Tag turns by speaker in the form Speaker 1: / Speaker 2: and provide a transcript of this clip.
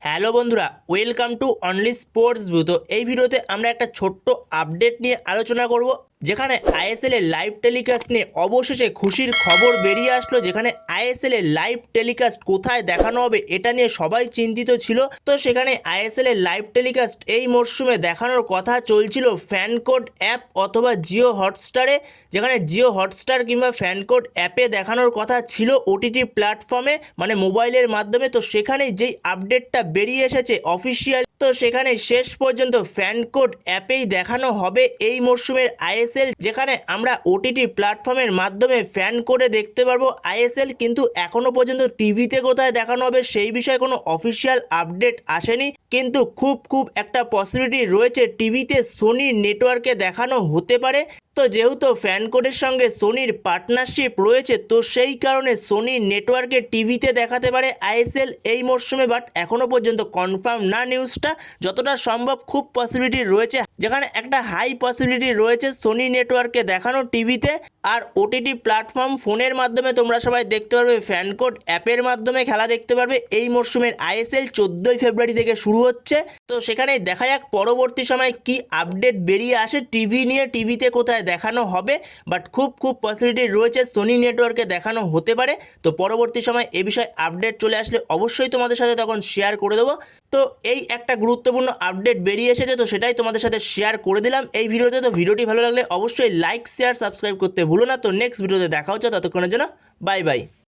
Speaker 1: Hello বন্ধুরা, welcome to only sports view. তো এই ভিডিওতে আমরা একটা ছোট্ট আপডেট নিয়ে আলোচনা করব, যেখানে আইএসএল এর লাইভ টেলিকাস্ট নিয়ে অবশেষে খুশির খবর বেরিয়ে আসলো। যেখানে আইএসএল এর লাইভ টেলিকাস্ট কোথায় দেখানো হবে এটা নিয়ে সবাই চিন্তিত ছিল। তো সেখানে আইএসএল এর লাইভ টেলিকাস্ট এই মরশুমে দেখানোর কথা চলছিল ফ্যানকোড অ্যাপ অথবা জিও হটস্টারে, যেখানে জিও হটস্টার কিংবা ফ্যানকোড অ্যাপে দেখানোর কথা ছিল ওটিটি প্ল্যাটফর্মে, মানে মোবাইলের মাধ্যমে। তো সেখানে যেই আপডেটটা বেরিয়ে এসেছে অফিসিয়াল, তো সেখানে শেষ পর্যন্ত ফ্যানকোড অ্যাপেই দেখানো হবে এই মরশুমের আইএসএল, যেখানে আমরা ওটিটি প্ল্যাটফর্মের মাধ্যমে ফ্যান কোডে দেখতে পারবো আইএসএল। কিন্তু এখনো পর্যন্ত টিভিতে কোথায় দেখানো হবে সেই বিষয়ে কোনো অফিসিয়াল আপডেট আসেনি, কিন্তু খুব একটা পসিবিলিটি রয়েছে টিভিতে সোনির নেটওয়ার্কে দেখানো হতে পারে। তো যেহেতু ফ্যান কোডের সঙ্গে সোনির পার্টনারশিপ রয়েছে, তো সেই কারণে সোনির নেটওয়ার্কে টিভিতে দেখাতে পারে আইএসএল এই মরশুমে। বাট এখনও পর্যন্ত কনফার্ম না নিউজটা, যতটা সম্ভব খুব পসিবিলিটি রয়েছে, যেখানে একটা হাই পসিবিলিটি রয়েছে সোনি নেটওয়ার্কে দেখানো টিভিতে। আর ওটিটি প্ল্যাটফর্ম ফোনের মাধ্যমে তোমরা সবাই দেখতে পারবে, ফ্যানকোড অ্যাপের মাধ্যমে খেলা দেখতে পারবে। এই মরশুমের আইএসএল 14ই ফেব্রুয়ারি থেকে শুরু হচ্ছে। তো সেখানে দেখা যাক পরবর্তী সময় কি আপডেট বেরিয়ে আসে টিভি নিয়ে, টিভিতে কোথায় দেখানো হবে। বাট খুব পসিবিলিটি রয়েছে সোনি নেটওয়ার্কে দেখানো হতে পারে। তো পরবর্তী সময় এ বিষয়ে আপডেট চলে আসলে অবশ্যই তোমাদের সাথে তখন শেয়ার করে দেবো। তো এই একটা গুরুত্বপূর্ণ আপডেট বেরিয়ে এসেছে, তো সেটাই তোমাদের সাথে শেয়ার করে দিলাম এই ভিডিওতে। তো ভিডিওটি ভালো লাগলে অবশ্যই লাইক, শেয়ার, সাবস্ক্রাইব করতে ভুলো না। তো নেক্সট ভিডিওতে দেখা হচ্ছে, ততক্ষণের জন্য বাই বাই।